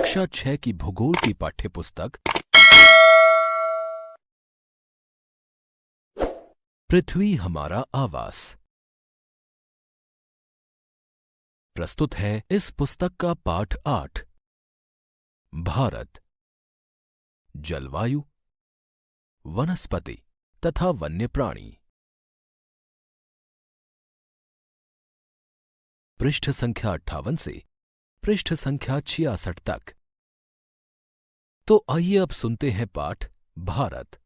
कक्षा 6 की भूगोल की पाठ्यपुस्तक पृथ्वी हमारा आवास प्रस्तुत है। इस पुस्तक का पाठ 8 भारत, जलवायु, वनस्पति तथा वन्य प्राणी। पृष्ठ संख्या 58 से पृष्ठ संख्या 66 तक। तो आइए अब सुनते हैं पाठ भारत,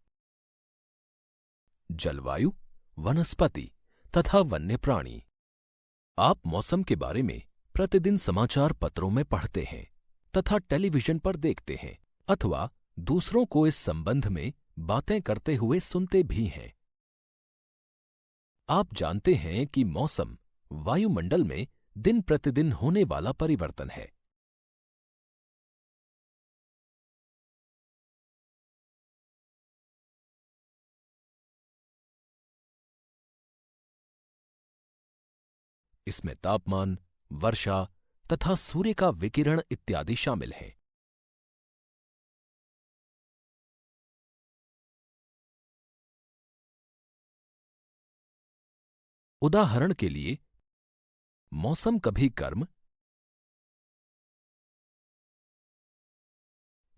जलवायु, वनस्पति तथा वन्य प्राणी। आप मौसम के बारे में प्रतिदिन समाचार पत्रों में पढ़ते हैं तथा टेलीविजन पर देखते हैं अथवा दूसरों को इस संबंध में बातें करते हुए सुनते भी हैं। आप जानते हैं कि मौसम वायुमंडल में दिन प्रतिदिन होने वाला परिवर्तन है। इसमें तापमान, वर्षा तथा सूर्य का विकिरण इत्यादि शामिल हैं। उदाहरण के लिए, मौसम कभी गर्म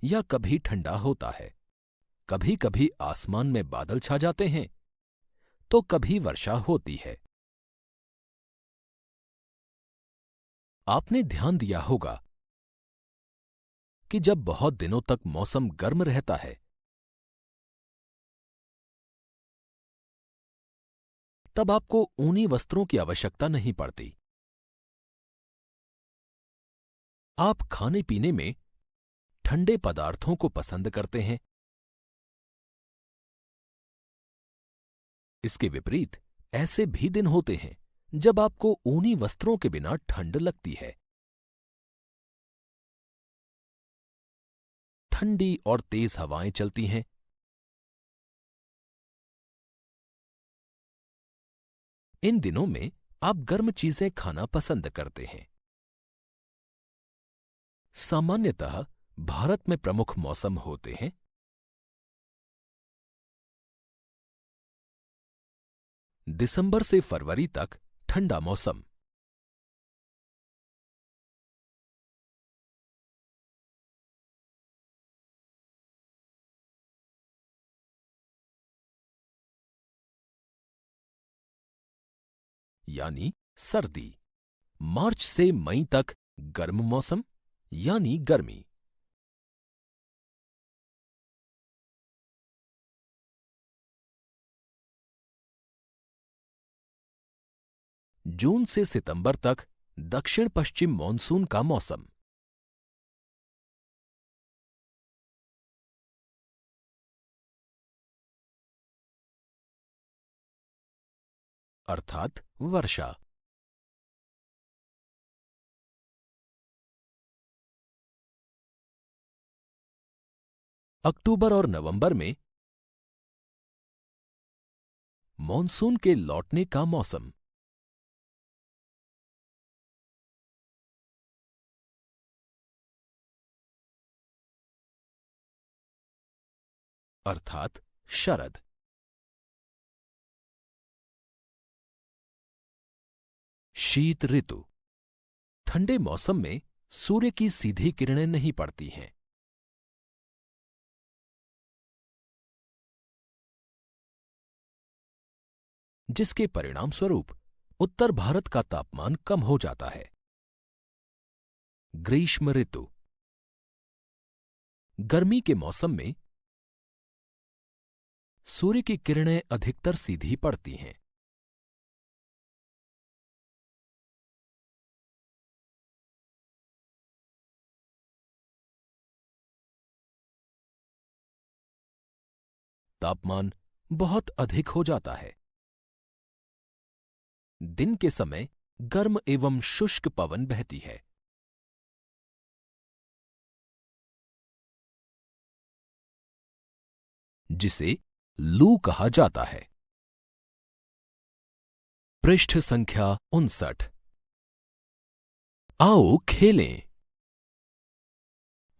या कभी ठंडा होता है। कभी कभी आसमान में बादल छा जाते हैं तो कभी वर्षा होती है। आपने ध्यान दिया होगा कि जब बहुत दिनों तक मौसम गर्म रहता है तब आपको ऊनी वस्त्रों की आवश्यकता नहीं पड़ती। आप खाने पीने में ठंडे पदार्थों को पसंद करते हैं। इसके विपरीत ऐसे भी दिन होते हैं जब आपको ऊनी वस्त्रों के बिना ठंड लगती है। ठंडी और तेज हवाएं चलती हैं। इन दिनों में आप गर्म चीजें खाना पसंद करते हैं। सामान्यतः भारत में प्रमुख मौसम होते हैं दिसंबर से फरवरी तक ठंडा मौसम, यानी सर्दी। मार्च से मई तक गर्म मौसम यानी गर्मी। जून से सितंबर तक दक्षिण पश्चिम मॉनसून का मौसम। अर्थात वर्षा। अक्टूबर और नवंबर में मॉनसून के लौटने का मौसम। अर्थात शरद। शीत ऋतु। ठंडे मौसम में सूर्य की सीधी किरणें नहीं पड़ती हैं। जिसके परिणाम स्वरूप उत्तर भारत का तापमान कम हो जाता है। ग्रीष्म ऋतु। गर्मी के मौसम में सूर्य की किरणें अधिकतर सीधी पड़ती हैं। तापमान बहुत अधिक हो जाता है। दिन के समय गर्म एवं शुष्क पवन बहती है। जिसे लू कहा जाता है। पृष्ठ संख्या 59। आओ खेलें।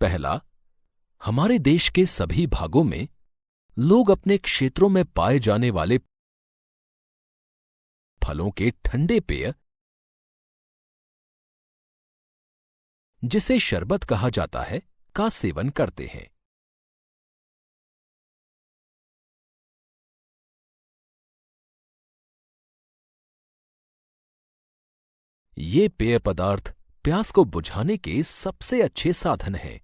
पहला, हमारे देश के सभी भागों में लोग अपने क्षेत्रों में पाए जाने वाले फलों के ठंडे पेय, जिसे शरबत कहा जाता है, का सेवन करते हैं। ये पेय पदार्थ प्यास को बुझाने के सबसे अच्छे साधन हैं।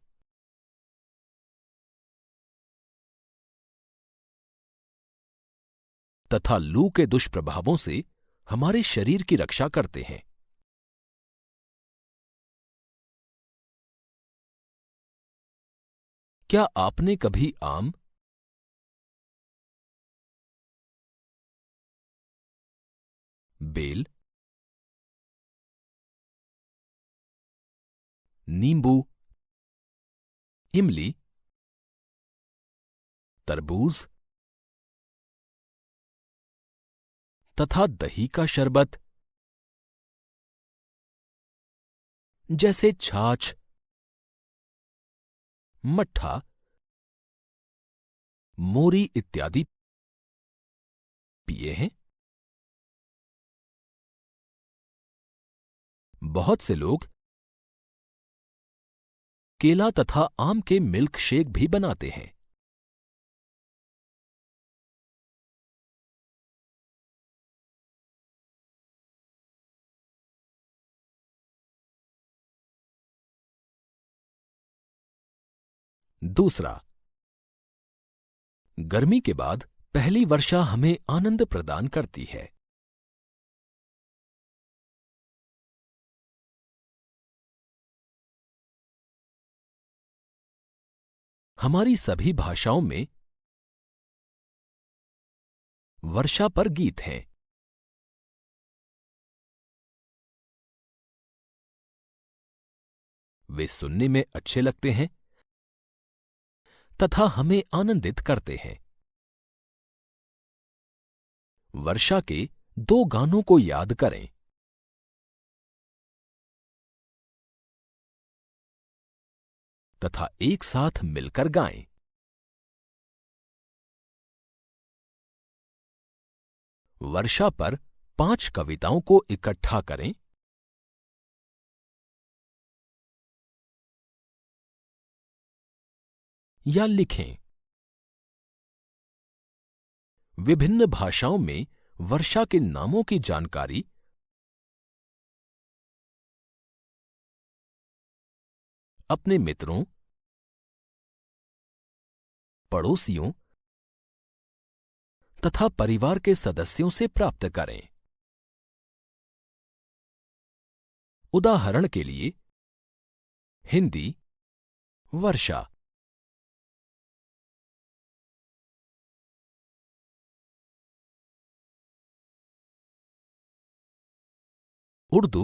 तथा लू के दुष्प्रभावों से हमारे शरीर की रक्षा करते हैं। क्या आपने कभी आम, बेल, नींबू, इमली, तरबूज तथा दही का शरबत, जैसे छाछ, मट्ठा, मोरी इत्यादि पिए हैं? बहुत से लोग केला तथा आम के मिल्क शेक भी बनाते हैं। दूसरा, गर्मी के बाद पहली वर्षा हमें आनंद प्रदान करती है। हमारी सभी भाषाओं में वर्षा पर गीत हैं। वे सुनने में अच्छे लगते हैं तथा हमें आनंदित करते हैं। वर्षा के 2 गानों को याद करें। तथा एक साथ मिलकर गाएं। वर्षा पर 5 कविताओं को इकट्ठा करें। या लिखें। विभिन्न भाषाओं में वर्षा के नामों की जानकारी अपने मित्रों, पड़ोसियों तथा परिवार के सदस्यों से प्राप्त करें। उदाहरण के लिए, हिंदी वर्षा, उर्दू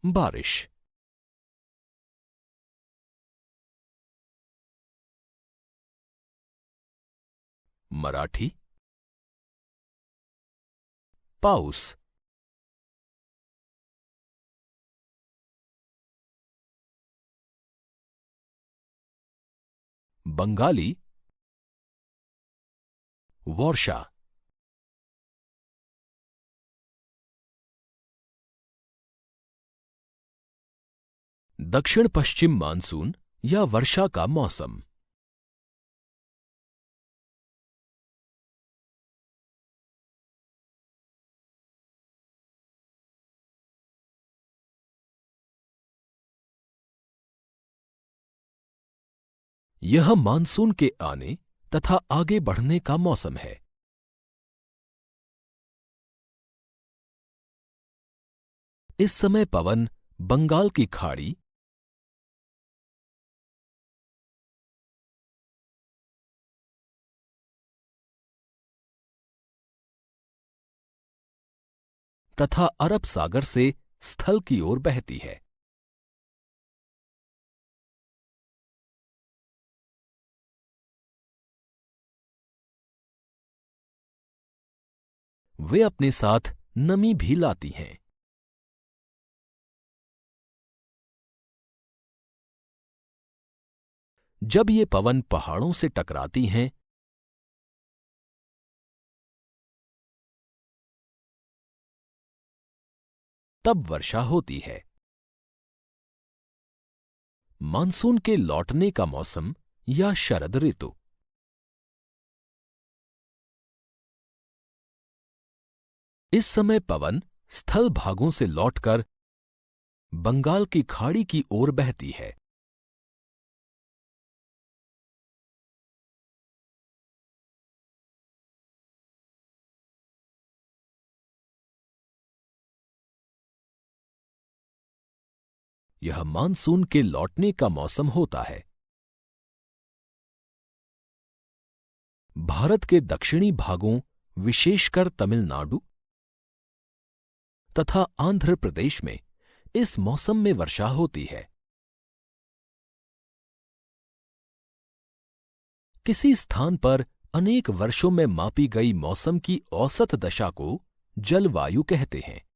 बारिश, मराठी पाऊस, बंगाली वर्षा, दक्षिण पश्चिम मानसून या वर्षा का मौसम। यह मानसून के आने तथा आगे बढ़ने का मौसम है। इस समय पवन बंगाल की खाड़ी, तथा अरब सागर से स्थल की ओर बहती है। वे अपने साथ नमी भी लाती हैं। जब ये पवन पहाड़ों से टकराती हैं, तब वर्षा होती है। मानसून के लौटने का मौसम या शरद ऋतु। इस समय पवन स्थल भागों से लौटकर बंगाल की खाड़ी की ओर बहती है। यह मानसून के लौटने का मौसम होता है। भारत के दक्षिणी भागों, विशेषकर तमिलनाडु तथा आंध्र प्रदेश में इस मौसम में वर्षा होती है। किसी स्थान पर अनेक वर्षों में मापी गई मौसम की औसत दशा को जलवायु कहते हैं।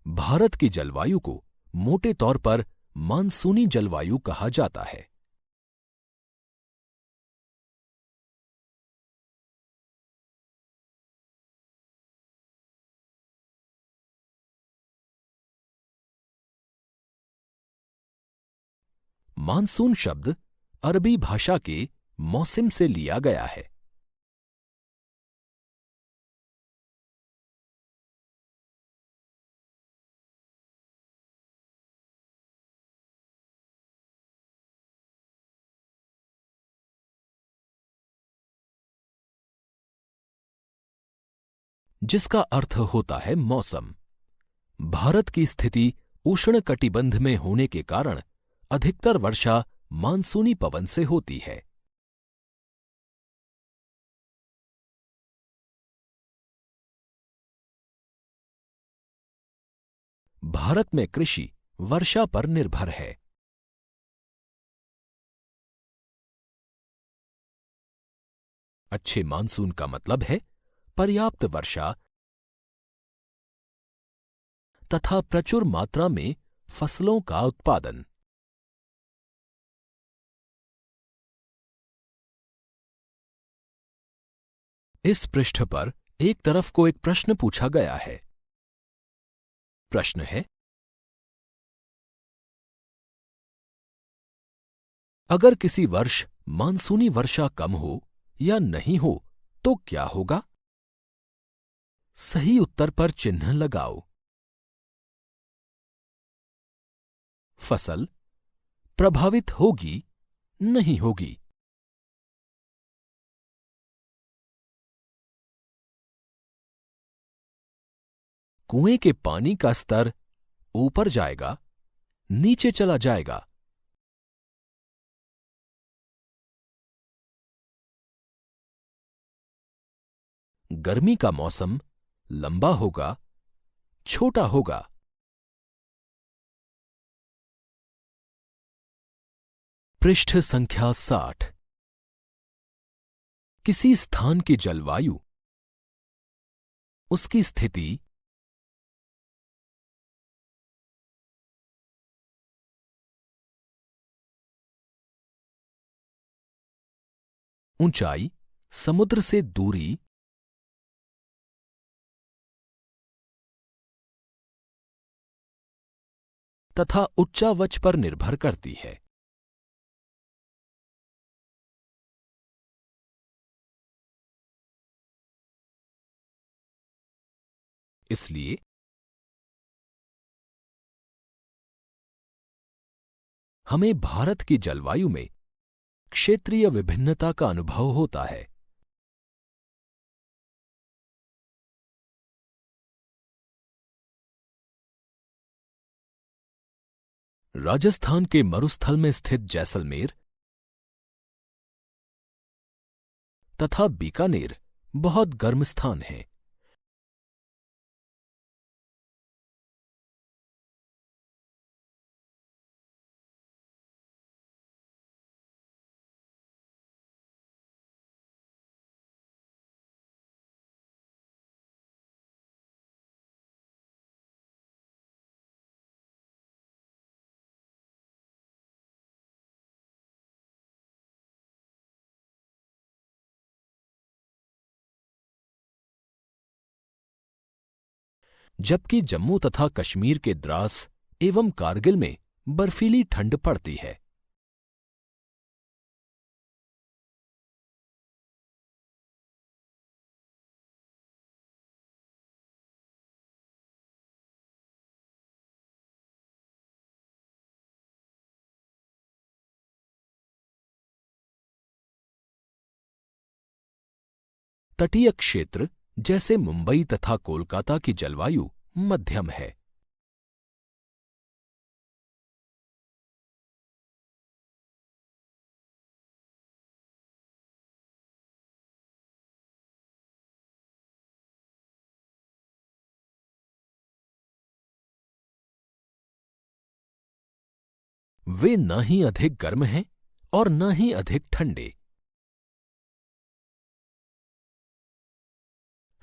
भारत की जलवायु को मोटे तौर पर मानसूनी जलवायु कहा जाता है। मानसून शब्द अरबी भाषा के मौसिम से लिया गया है। जिसका अर्थ होता है मौसम। भारत की स्थिति उष्णकटिबंध में होने के कारण अधिकतर वर्षा मानसूनी पवन से होती है। भारत में कृषि वर्षा पर निर्भर है। अच्छे मानसून का मतलब है पर्याप्त वर्षा तथा प्रचुर मात्रा में फसलों का उत्पादन। इस पृष्ठ पर एक तरफ को एक प्रश्न पूछा गया है। प्रश्न है, अगर किसी वर्ष मानसूनी वर्षा कम हो या नहीं हो तो क्या होगा? सही उत्तर पर चिन्ह लगाओ। फसल प्रभावित होगी, नहीं होगी? कुएं के पानी का स्तर ऊपर जाएगा, नीचे चला जाएगा? गर्मी का मौसम लंबा होगा, छोटा होगा? पृष्ठ संख्या 60। किसी स्थान की जलवायु, उसकी स्थिति, ऊंचाई, समुद्र से दूरी, तथा उच्चावच पर निर्भर करती है। इसलिए हमें भारत की जलवायु में क्षेत्रीय विभिन्नता का अनुभव होता है। राजस्थान के मरुस्थल में स्थित जैसलमेर तथा बीकानेर बहुत गर्म स्थान हैं। जबकि जम्मू तथा कश्मीर के द्रास एवं कारगिल में बर्फीली ठंड पड़ती है। तटीय क्षेत्र जैसे मुंबई तथा कोलकाता की जलवायु मध्यम है। वे न ही अधिक गर्म हैं और न ही अधिक ठंडे।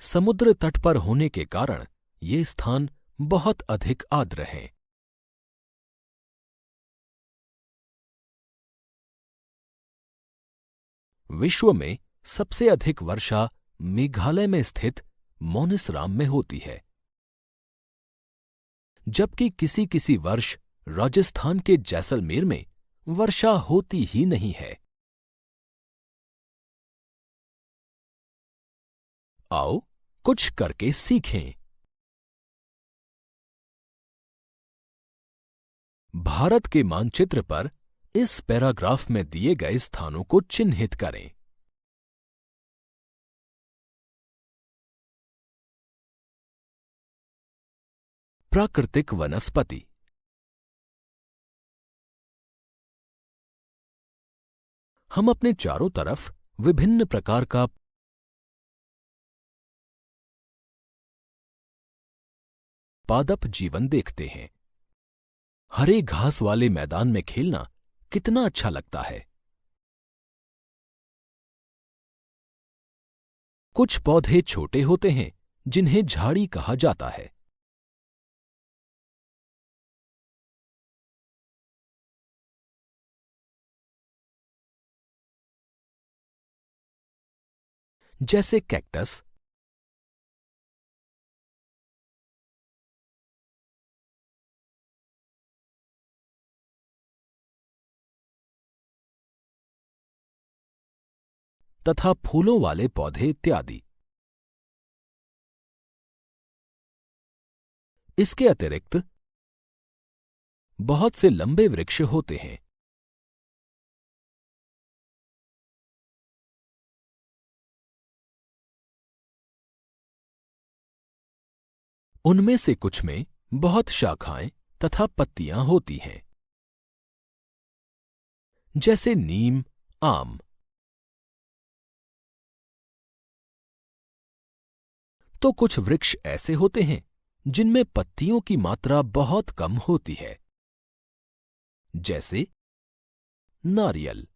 समुद्र तट पर होने के कारण ये स्थान बहुत अधिक आर्द्र हैं। विश्व में सबसे अधिक वर्षा मेघालय में स्थित मोनिसराम में होती है, जबकि किसी किसी वर्ष राजस्थान के जैसलमेर में वर्षा होती ही नहीं है। आओ कुछ करके सीखें। भारत के मानचित्र पर इस पैराग्राफ में दिए गए स्थानों को चिन्हित करें। प्राकृतिक वनस्पति। हम अपने चारों तरफ विभिन्न प्रकार का पादप जीवन देखते हैं। हरे घास वाले मैदान में खेलना कितना अच्छा लगता है। कुछ पौधे छोटे होते हैं जिन्हें झाड़ी कहा जाता है। जैसे कैक्टस, तथा फूलों वाले पौधे इत्यादि। इसके अतिरिक्त बहुत से लंबे वृक्ष होते हैं। उनमें से कुछ में बहुत शाखाएं तथा पत्तियां होती हैं, जैसे नीम, आम। तो कुछ वृक्ष ऐसे होते हैं जिनमें पत्तियों की मात्रा बहुत कम होती है, जैसे नारियल।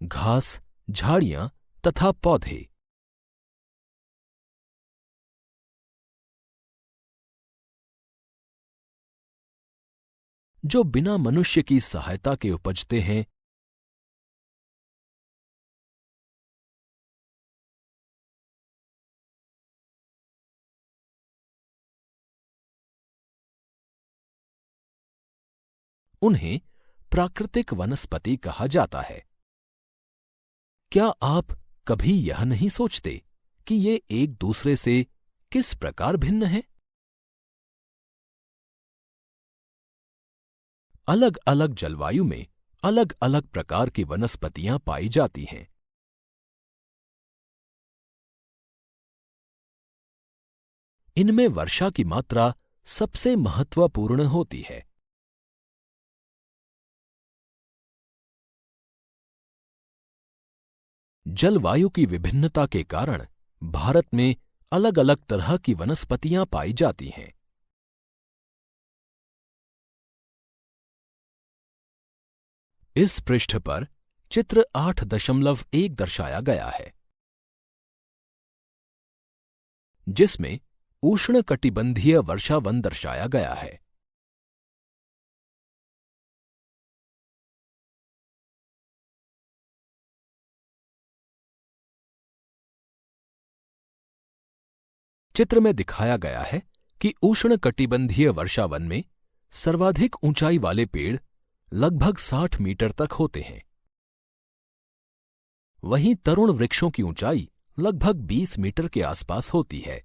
घास, झाड़ियां तथा पौधे। जो बिना मनुष्य की सहायता के उपजते हैं, उन्हें प्राकृतिक वनस्पति कहा जाता है। क्या आप कभी यह नहीं सोचते कि ये एक दूसरे से किस प्रकार भिन्न हैं? अलग अलग जलवायु में अलग अलग प्रकार की वनस्पतियां पाई जाती हैं। इनमें वर्षा की मात्रा सबसे महत्वपूर्ण होती है। जलवायु की विभिन्नता के कारण भारत में अलग अलग तरह की वनस्पतियां पाई जाती हैं। इस पृष्ठ पर चित्र 8.1 दर्शाया गया है, जिसमें उष्णकटिबंधीय वर्षावन दर्शाया गया है। चित्र में दिखाया गया है कि उष्णकटिबंधीय वर्षावन में सर्वाधिक ऊंचाई वाले पेड़ लगभग 60 मीटर तक होते हैं। वहीं तरुण वृक्षों की ऊंचाई लगभग 20 मीटर के आसपास होती है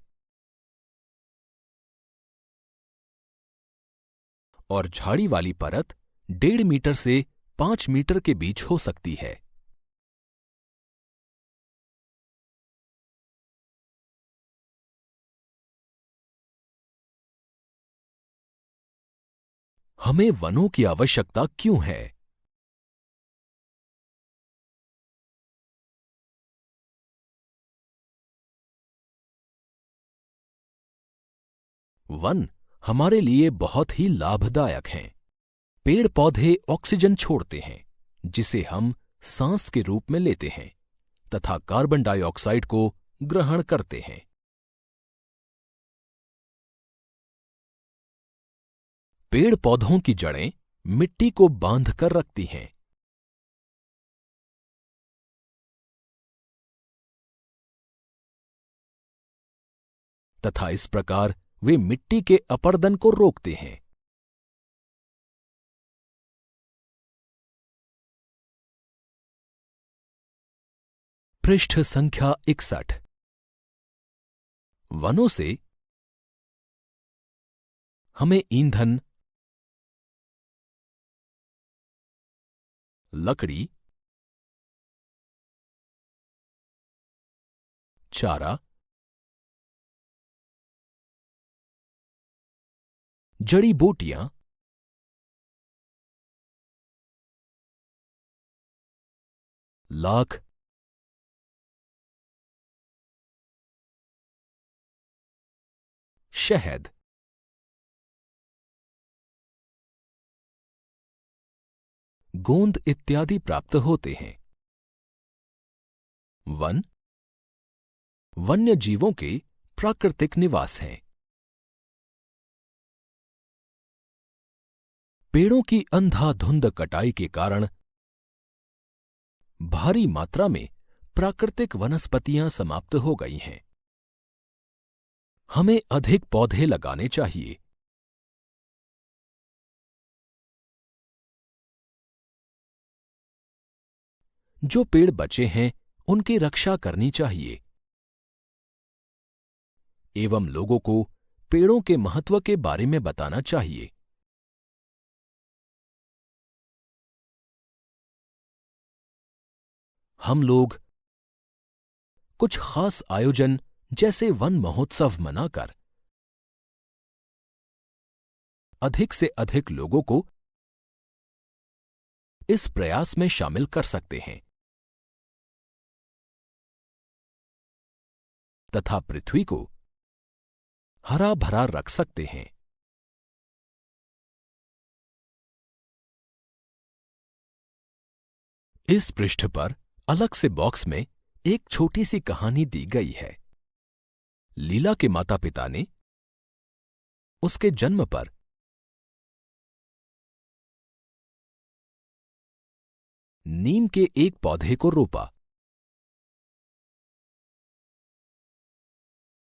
और झाड़ी वाली परत 1.5 मीटर से 5 मीटर के बीच हो सकती है। हमें वनों की आवश्यकता क्यों है? वन हमारे लिए बहुत ही लाभदायक हैं। पेड़ पौधे ऑक्सीजन छोड़ते हैं जिसे हम सांस के रूप में लेते हैं तथा कार्बन डाइऑक्साइड को ग्रहण करते हैं। पेड़ पौधों की जड़ें मिट्टी को बांध कर रखती हैं। तथा इस प्रकार वे मिट्टी के अपरदन को रोकते हैं। पृष्ठ संख्या 61। वनों से हमें ईंधन, लकड़ी, चारा, जड़ी बूटियां, लाख, शहद, गोंद इत्यादि प्राप्त होते हैं। वन वन्य जीवों के प्राकृतिक निवास हैं। पेड़ों की अंधाधुंध कटाई के कारण भारी मात्रा में प्राकृतिक वनस्पतियां समाप्त हो गई हैं। हमें अधिक पौधे लगाने चाहिए। जो पेड़ बचे हैं उनकी रक्षा करनी चाहिए एवं लोगों को पेड़ों के महत्व के बारे में बताना चाहिए। हम लोग कुछ खास आयोजन जैसे वन महोत्सव मनाकर अधिक से अधिक लोगों को इस प्रयास में शामिल कर सकते हैं तथा पृथ्वी को हरा भरा रख सकते हैं। इस पृष्ठ पर अलग से बॉक्स में एक छोटी सी कहानी दी गई है। लीला के माता पिता ने उसके जन्म पर नीम के एक पौधे को रोपा।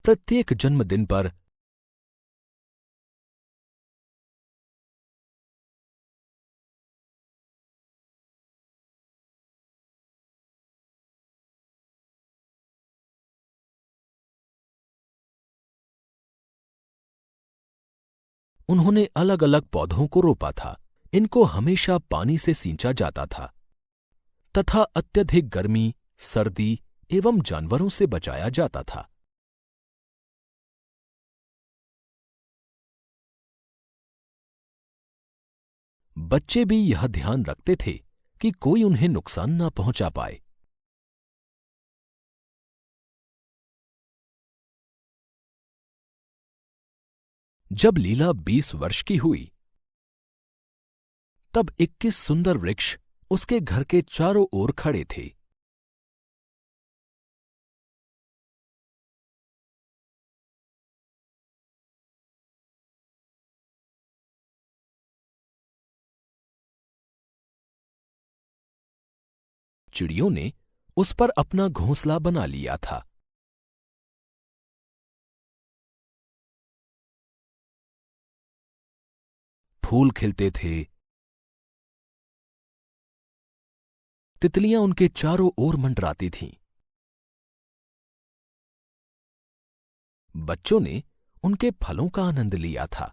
प्रत्येक जन्मदिन पर उन्होंने अलग अलग पौधों को रोपा था। इनको हमेशा पानी से सींचा जाता था तथा अत्यधिक गर्मी, सर्दी एवं जानवरों से बचाया जाता था। बच्चे भी यह ध्यान रखते थे कि कोई उन्हें नुकसान ना पहुंचा पाए। जब लीला 20 वर्ष की हुई तब 21 सुंदर वृक्ष उसके घर के चारों ओर खड़े थे। चिड़ियों ने उस पर अपना घोंसला बना लिया था। फूल खिलते थे, तितलियां उनके चारों ओर मंडराती थीं। बच्चों ने उनके फलों का आनंद लिया था।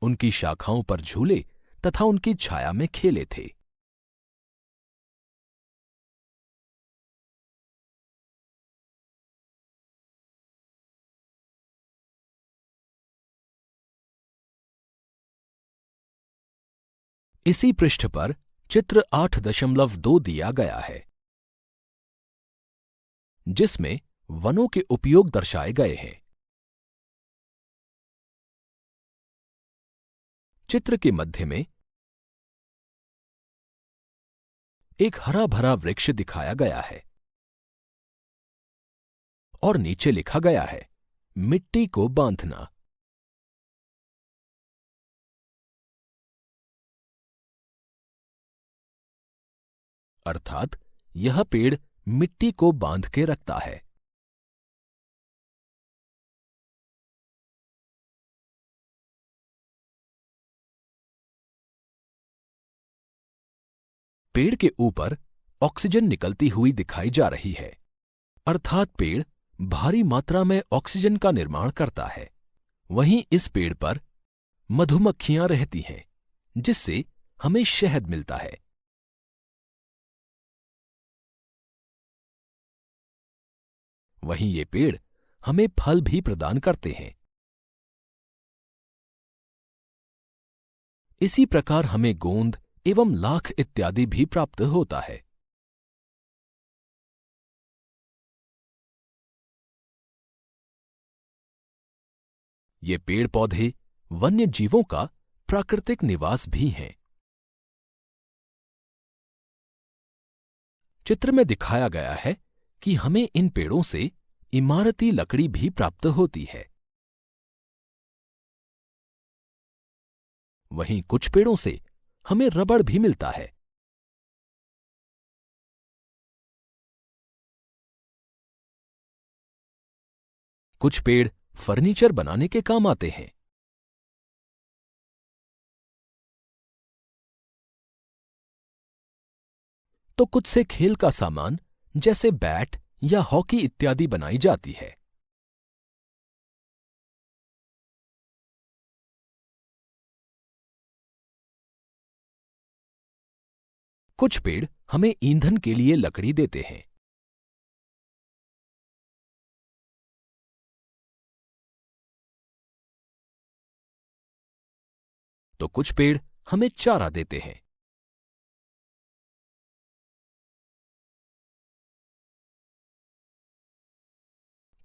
उनकी शाखाओं पर झूले तथा उनकी छाया में खेले थे। इसी पृष्ठ पर चित्र 8.2 दिया गया है, जिसमें वनों के उपयोग दर्शाए गए हैं। चित्र के मध्य में एक हरा भरा वृक्ष दिखाया गया है और नीचे लिखा गया है, मिट्टी को बांधना। अर्थात यह पेड़ मिट्टी को बांध के रखता है। पेड़ के ऊपर ऑक्सीजन निकलती हुई दिखाई जा रही है, अर्थात पेड़ भारी मात्रा में ऑक्सीजन का निर्माण करता है। वहीं इस पेड़ पर मधुमक्खियां रहती हैं, जिससे हमें शहद मिलता है। वहीं ये पेड़ हमें फल भी प्रदान करते हैं। इसी प्रकार हमें गोंद एवं लाख इत्यादि भी प्राप्त होता है। ये पेड़ पौधे वन्य जीवों का प्राकृतिक निवास भी हैं। चित्र में दिखाया गया है कि हमें इन पेड़ों से इमारती लकड़ी भी प्राप्त होती है। वहीं कुछ पेड़ों से हमें रबड़ भी मिलता है। कुछ पेड़ फर्नीचर बनाने के काम आते हैं। तो कुछ से खेल का सामान जैसे बैट या हॉकी इत्यादि बनाई जाती है। कुछ पेड़ हमें ईंधन के लिए लकड़ी देते हैं। तो कुछ पेड़ हमें चारा देते हैं।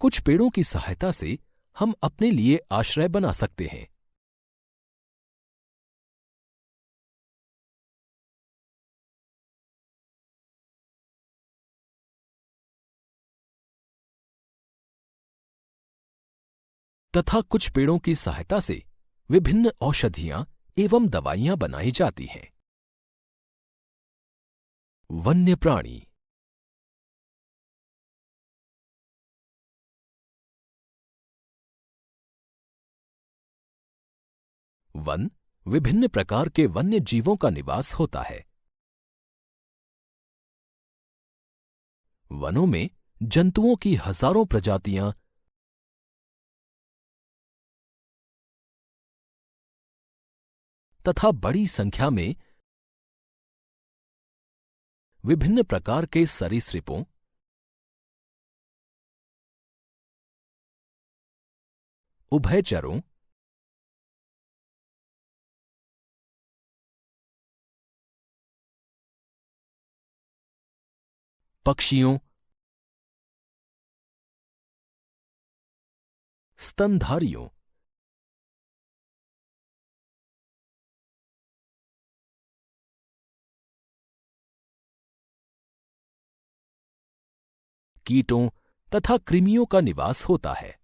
कुछ पेड़ों की सहायता से हम अपने लिए आश्रय बना सकते हैं। तथा कुछ पेड़ों की सहायता से विभिन्न औषधियां एवं दवाइयां बनाई जाती हैं। वन्य प्राणी। वन विभिन्न प्रकार के वन्य जीवों का निवास होता है। वनों में जंतुओं की हजारों प्रजातियां तथा बड़ी संख्या में विभिन्न प्रकार के सरीसृपों, उभयचरों, पक्षियों, स्तनधारियों, कीटों तथा कृमियों का निवास होता है।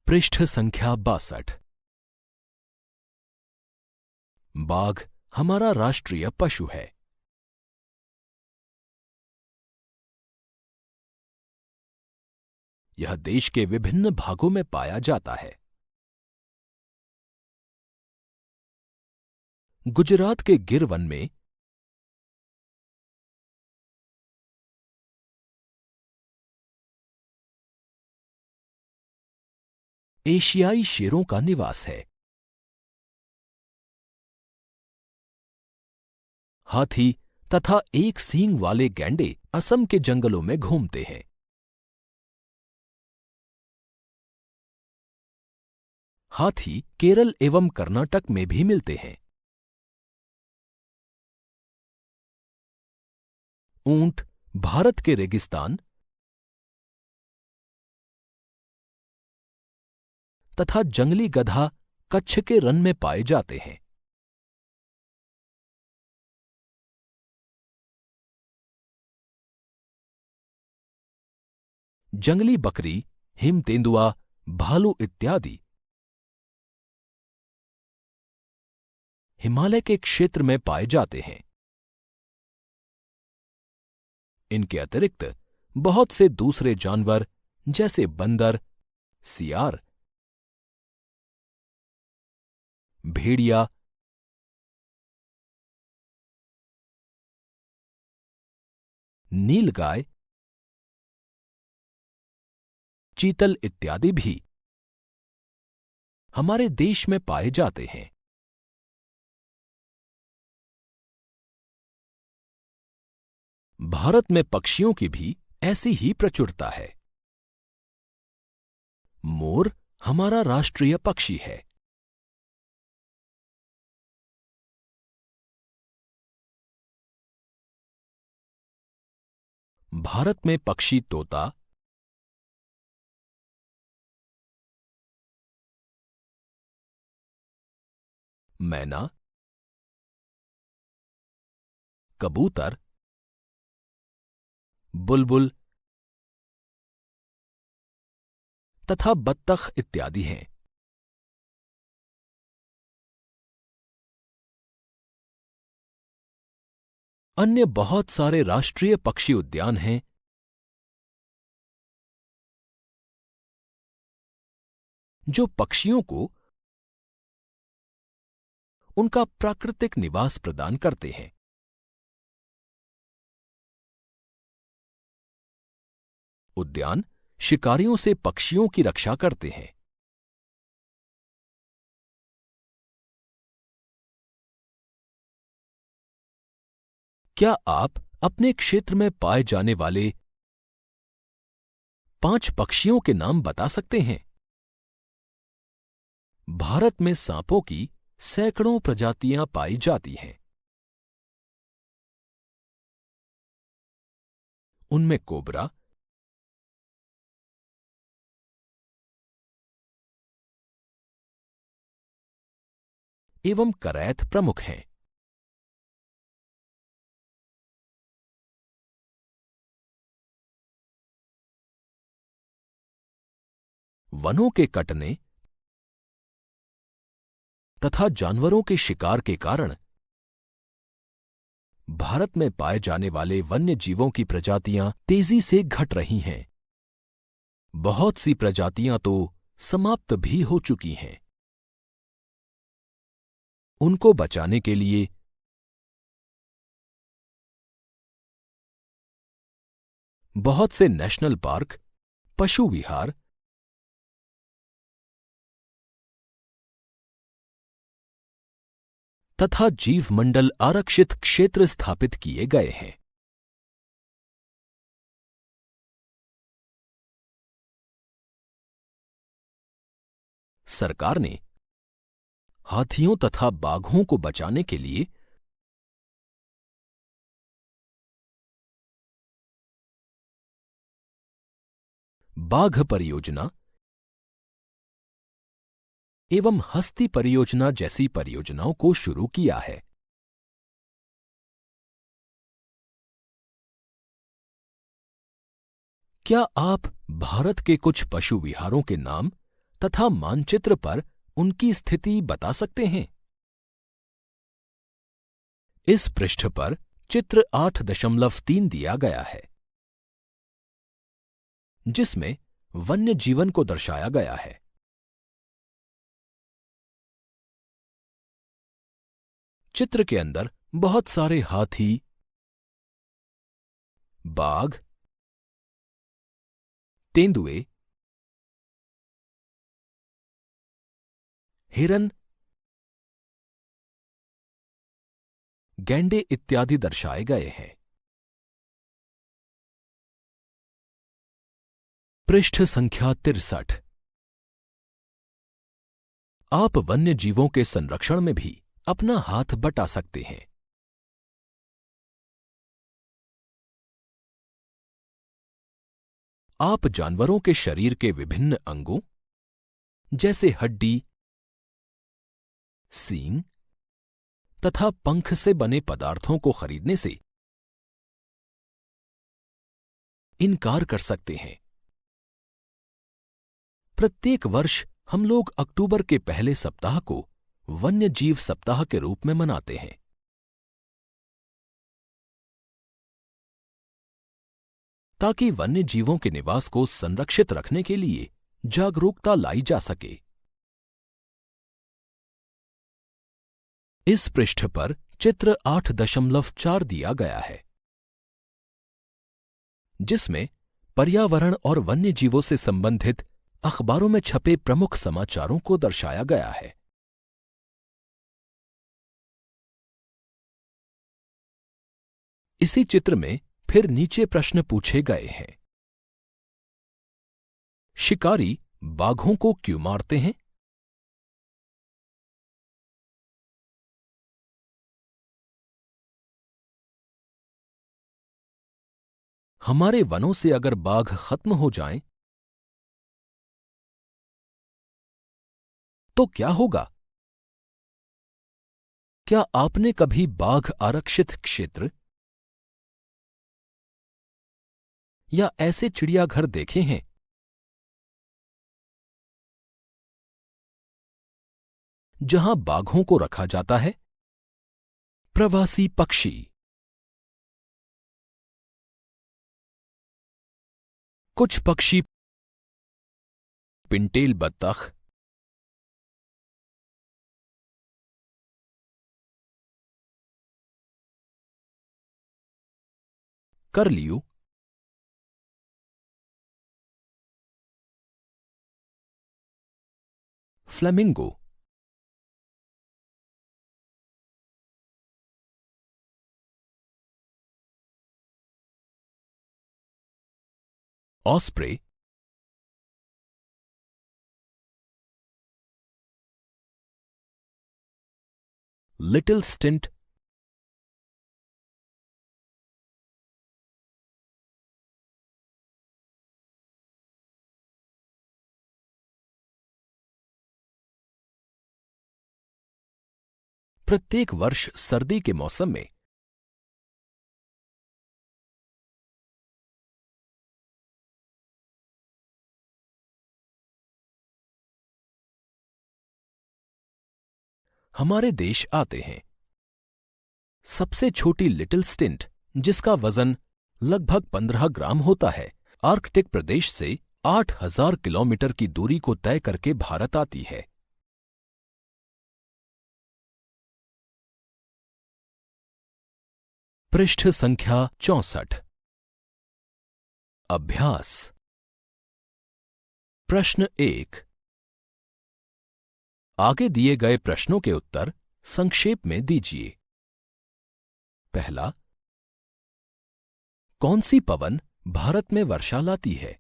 पृष्ठ संख्या 62। बाघ हमारा राष्ट्रीय पशु है। यह देश के विभिन्न भागों में पाया जाता है। गुजरात के गिर वन में एशियाई शेरों का निवास है। हाथी तथा एक सींग वाले गैंडे असम के जंगलों में घूमते हैं। हाथी केरल एवं कर्नाटक में भी मिलते हैं। ऊंट भारत के रेगिस्तान तथा जंगली गधा कच्छ के रन में पाए जाते हैं। जंगली बकरी, हिम तेंदुआ, भालू इत्यादि हिमालय के क्षेत्र में पाए जाते हैं। इनके अतिरिक्त बहुत से दूसरे जानवर जैसे बंदर, सियार, भेड़िया, नीलगाय, चीतल इत्यादि भी हमारे देश में पाए जाते हैं। भारत में पक्षियों की भी ऐसी ही प्रचुरता है। मोर हमारा राष्ट्रीय पक्षी है। भारत में पक्षी तोता, मैना, कबूतर, बुलबुल तथा बत्तख इत्यादि हैं। अन्य बहुत सारे राष्ट्रीय पक्षी उद्यान हैं जो पक्षियों को उनका प्राकृतिक निवास प्रदान करते हैं। उद्यान शिकारियों से पक्षियों की रक्षा करते हैं। क्या आप अपने क्षेत्र में पाए जाने वाले 5 पक्षियों के नाम बता सकते हैं? भारत में सांपों की सैकड़ों प्रजातियां पाई जाती हैं। उनमें कोबरा, एवं करैत प्रमुख हैं। वनों के कटने तथा जानवरों के शिकार के कारण भारत में पाए जाने वाले वन्य जीवों की प्रजातियां तेजी से घट रही हैं। बहुत सी प्रजातियां तो समाप्त भी हो चुकी हैं। उनको बचाने के लिए बहुत से नेशनल पार्क, पशु विहार, तथा जीवमंडल आरक्षित क्षेत्र स्थापित किए गए हैं। सरकार ने हाथियों तथा बाघों को बचाने के लिए बाघ परियोजना एवं हस्ती परियोजना जैसी परियोजनाओं को शुरू किया है। क्या आप भारत के कुछ पशु विहारों के नाम तथा मानचित्र पर उनकी स्थिति बता सकते हैं? इस पृष्ठ पर चित्र 8.3 दिया गया है, जिसमें वन्य जीवन को दर्शाया गया है। चित्र के अंदर बहुत सारे हाथी, बाघ, तेंदुए, हिरन, गैंडे इत्यादि दर्शाए गए हैं। पृष्ठ संख्या 63। आप वन्य जीवों के संरक्षण में भी अपना हाथ बटा सकते हैं। आप जानवरों के शरीर के विभिन्न अंगों जैसे हड्डी, सींग तथा पंख से बने पदार्थों को खरीदने से इनकार कर सकते हैं। प्रत्येक वर्ष हम लोग अक्टूबर के पहले सप्ताह को वन्य जीव सप्ताह के रूप में मनाते हैं। ताकि वन्य जीवों के निवास को संरक्षित रखने के लिए जागरूकता लाई जा सके। इस पृष्ठ पर चित्र 8.4 दिया गया है, जिसमें पर्यावरण और वन्य जीवों से संबंधित अखबारों में छपे प्रमुख समाचारों को दर्शाया गया है। इसी चित्र में फिर नीचे प्रश्न पूछे गए हैं। शिकारी बाघों को क्यों मारते हैं? हमारे वनों से अगर बाघ खत्म हो जाएं, तो क्या होगा? क्या आपने कभी बाघ आरक्षित क्षेत्र या ऐसे चिड़ियाघर देखे हैं जहां बाघों को रखा जाता है? प्रवासी पक्षी, कुछ पक्षी पिंटेल बत्तख, करलियू, फ्लेमिंगो, ऑस्प्रे, लिटिल स्टिंट, प्रत्येक वर्ष सर्दी के मौसम में हमारे देश आते हैं। सबसे छोटी लिटिल स्टिंट, जिसका वजन लगभग 15 ग्राम होता है, आर्कटिक प्रदेश से 8,000 किलोमीटर की दूरी को तय करके भारत आती है। पृष्ठ संख्या 64। अभ्यास। प्रश्न 1। आगे दिए गए प्रश्नों के उत्तर संक्षेप में दीजिए। पहला, कौन सी पवन भारत में वर्षा लाती है?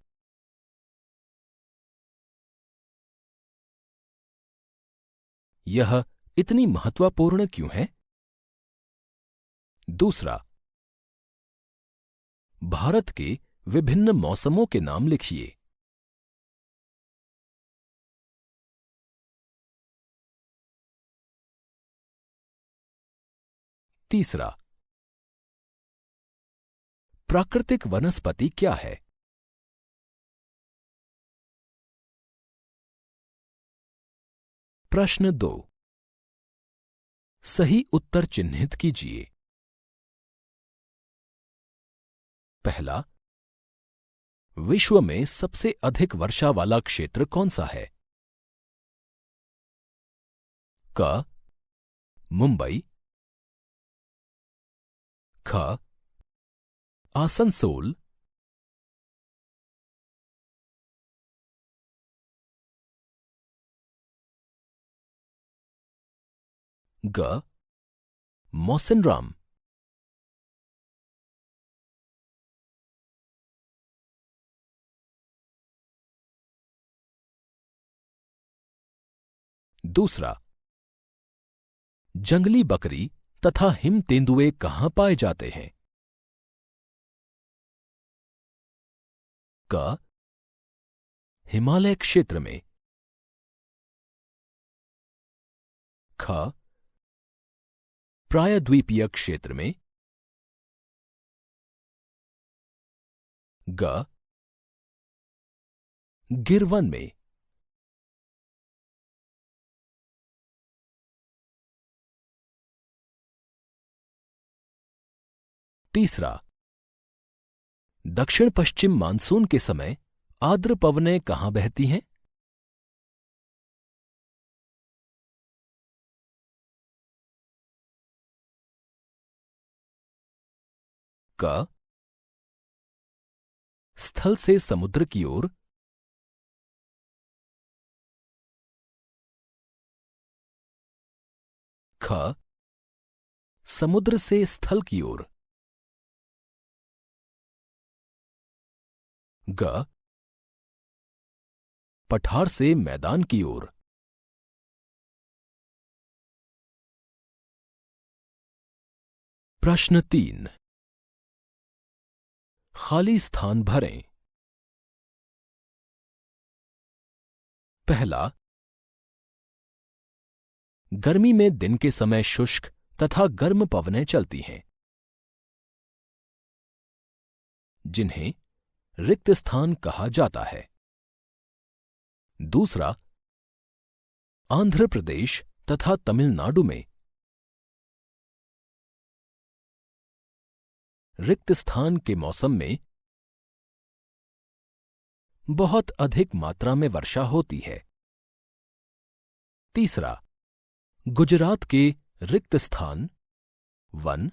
यह इतनी महत्वपूर्ण क्यों है? दूसरा, भारत के विभिन्न मौसमों के नाम लिखिए। तीसरा, प्राकृतिक वनस्पति क्या है? प्रश्न 2। सही उत्तर चिह्नित कीजिए। पहला, विश्व में सबसे अधिक वर्षा वाला क्षेत्र कौन सा है? क, मुंबई, ख, आसनसोल, ग, मौसिनराम। दूसरा, जंगली बकरी तथा हिम तेंदुए कहां पाए जाते हैं? क, हिमालय क्षेत्र में, ख, प्रायद्वीपीय क्षेत्र में, ग, गिर वन में। तीसरा, दक्षिण पश्चिम मानसून के समय आर्द्र पवनें कहां बहती हैं? क, स्थल से समुद्र की ओर, ख, समुद्र से स्थल की ओर, ग, पठार से मैदान की ओर। प्रश्न 3, खाली स्थान भरें। पहला, गर्मी में दिन के समय शुष्क तथा गर्म पवनें चलती हैं, जिन्हें रिक्त स्थान कहा जाता है। दूसरा, आंध्र प्रदेश तथा तमिलनाडु में रिक्त स्थान के मौसम में बहुत अधिक मात्रा में वर्षा होती है। तीसरा, गुजरात के रिक्त स्थान वन,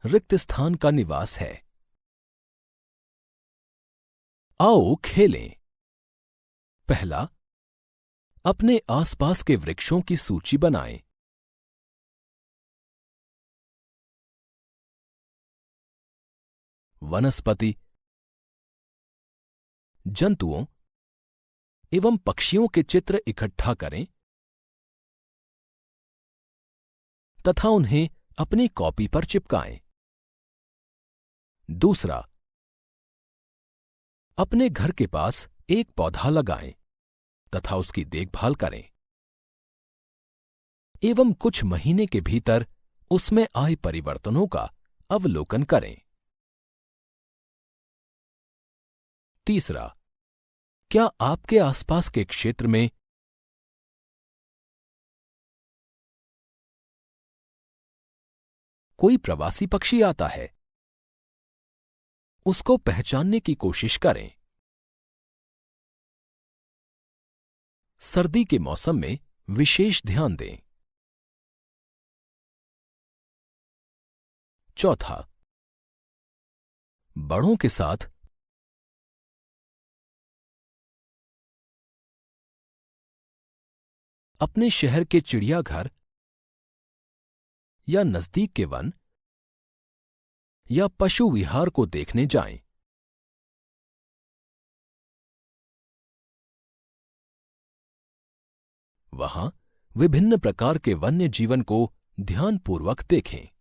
रिक्त स्थान का निवास है। आओ खेलें। पहला, अपने आसपास के वृक्षों की सूची बनाएं। वनस्पति, जंतुओं एवं पक्षियों के चित्र इकट्ठा करें तथा उन्हें अपनी कॉपी पर चिपकाएं। दूसरा, अपने घर के पास एक पौधा लगाएं तथा उसकी देखभाल करें एवं कुछ महीने के भीतर उसमें आए परिवर्तनों का अवलोकन करें। तीसरा, क्या आपके आसपास के क्षेत्र में कोई प्रवासी पक्षी आता है? उसको पहचानने की कोशिश करें। सर्दी के मौसम में विशेष ध्यान दें। चौथा, बड़ों के साथ अपने शहर के चिड़ियाघर या नजदीक के वन या पशु विहार को देखने जाएं। वहां विभिन्न प्रकार के वन्य जीवन को ध्यानपूर्वक देखें।